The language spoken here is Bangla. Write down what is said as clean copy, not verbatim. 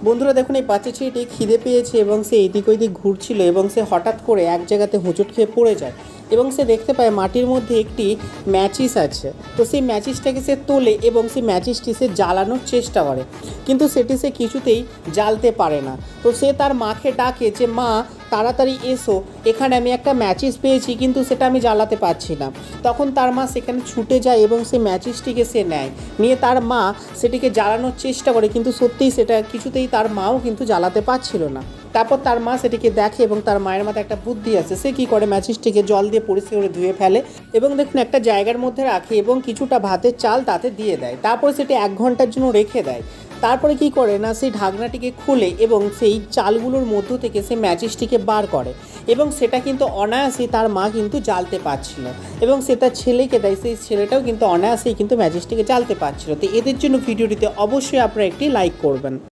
বন্ধুরা দেখুন, এই বাচ্চা ছেলেটি খিদে পেয়েছে এবং সে এদিক ওইদিক ঘুরছিল এবং সে হঠাৎ করে এক জায়গাতে হোঁচট খেয়ে পড়ে যায় এবং সে দেখতে পায় মাটির মধ্যে একটি ম্যাচিস আছে। তো সেই ম্যাচিসটাকে সে তোলে এবং সেই ম্যাচিসটি সে জ্বালানোর চেষ্টা করে, কিন্তু সেটি সে কিছুতেই জ্বালতে পারে না। তো সে তার মাকে ডাকে যে, মা তাড়াতাড়ি এসো, এখানে আমি একটা ম্যাচিস পেয়েছি কিন্তু সেটা আমি জ্বালাতে পারছি না। তখন তার মা সেখানে ছুটে যায় এবং সেই ম্যাচিসটিকে সে নিয়ে তার মা সেটিকে জ্বালানোর চেষ্টা করে, কিন্তু সত্যিই সেটা কিছুতেই তার মাও কিন্তু জ্বালাতে পারছিল না। তারপর তার মা সেটিকে দেখে এবং তার মায়ের মাথায় একটা বুদ্ধি আসে। সে কী করে, ম্যাচিসটিকে জল দিয়ে পরিষ্কার করে ধুয়ে ফেলে এবং দেখুন একটা জায়গার মধ্যে রাখে এবং কিছুটা ভাতের চাল তাতে দিয়ে দেয়। তারপরে সেটি 1 ঘন্টার জন্য রেখে দেয়। তারপরে কি করে না, সেই ঢাকনাটিকে খুলে এবং সেই চালগুলোর মধ্য থেকে সেই ম্যাচিসটিকে বার করে এবং সেটা কিন্তু অনায়াসেই তার মা কিন্তু জ্বালতে পারছিল এবং সে তার ছেলেকে দেয়, সেই ছেলেটাও কিন্তু অনায়াসেই কিন্তু ম্যাচিসটিকে জ্বালতে পারছিল। তো এদের জন্য ভিডিওটিতে অবশ্যই আপনারা একটি লাইক করবেন।